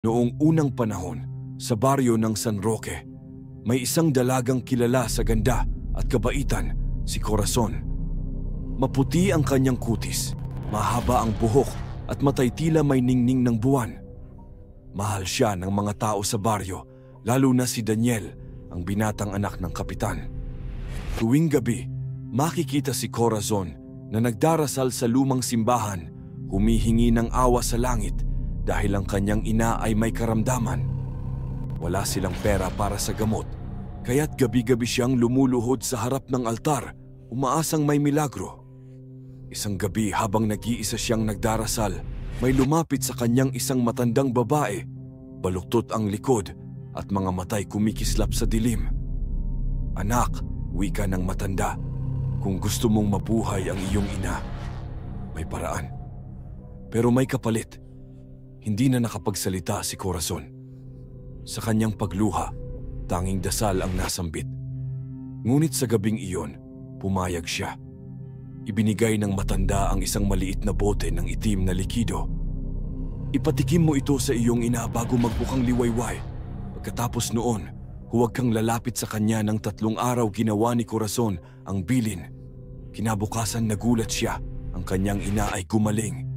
Noong unang panahon, sa baryo ng San Roque, may isang dalagang kilala sa ganda at kabaitan, si Corazon. Maputi ang kanyang kutis, mahaba ang buhok at matay tila may ningning ng buwan. Mahal siya ng mga tao sa baryo, lalo na si Daniel, ang binatang anak ng kapitan. Tuwing gabi, makikita si Corazon na nagdarasal sa lumang simbahan, humihingi ng awa sa langit dahil ang kanyang ina ay may karamdaman. Wala silang pera para sa gamot, kaya't gabi-gabi siyang lumuluhod sa harap ng altar, umaasang may milagro. Isang gabi habang nag-iisa siyang nagdarasal, may lumapit sa kanyang isang matandang babae, baluktot ang likod at mga matay kumikislap sa dilim. "Anak," wika ng matanda, "kung gusto mong mabuhay ang iyong ina, may paraan." Pero may kapalit. Hindi na nakapagsalita si Corazon. Sa kanyang pagluha, tanging dasal ang nasambit. Ngunit sa gabing iyon, pumayag siya. Ibinigay ng matanda ang isang maliit na bote ng itim na likido. "Ipatikim mo ito sa iyong ina bago magbukang liwayway. Pagkatapos noon, huwag kang lalapit sa kanya ng 3 araw." Ginawa ni Corazon ang bilin. Kinabukasan nagulat siya, ang kanyang ina ay gumaling.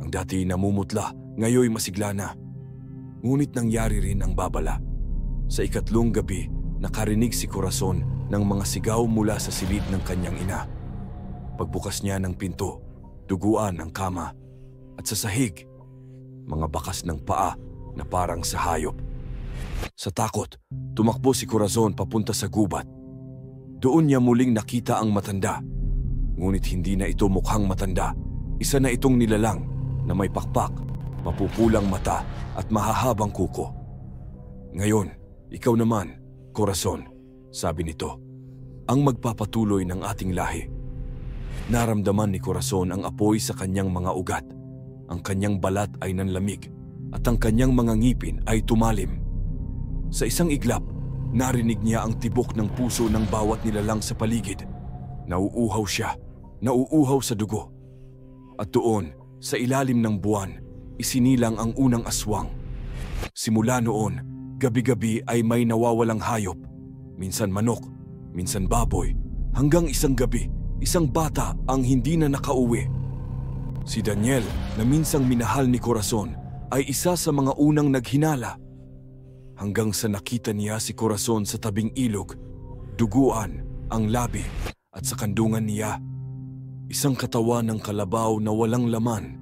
Ang dati namumutla, ngayoy masigla na. Ngunit nangyari rin ang babala. Sa 3 gabi, nakarinig si Corazon ng mga sigaw mula sa silid ng kanyang ina. Pagbukas niya ng pinto, duguan ang kama, at sa sahig, mga bakas ng paa na parang sa hayop. Sa takot, tumakbo si Corazon papunta sa gubat. Doon niya muling nakita ang matanda. Ngunit hindi na ito mukhang matanda. Isa na itong nilalang na may pakpak, mapupulang mata at mahahabang kuko. "Ngayon, ikaw naman, Corazon," sabi nito, "ang magpapatuloy ng ating lahi." Naramdaman ni Corazon ang apoy sa kanyang mga ugat. Ang kanyang balat ay nanlamig at ang kanyang mga ngipin ay tumalim. Sa isang iglap, narinig niya ang tibok ng puso ng bawat nilalang sa paligid. Nauuhaw siya, nauuhaw sa dugo. At doon, sa ilalim ng buwan, isinilang ang unang aswang. Simula noon, gabi-gabi ay may nawawalang hayop. Minsan manok, minsan baboy, hanggang isang gabi, isang bata ang hindi na nakauwi. Si Daniel, na minsang minahal ni Corazon, ay isa sa mga unang naghinala. Hanggang sa nakita niya si Corazon sa tabing ilog, duguan ang labi at sa kandungan niya, isang katawan ng kalabaw na walang laman.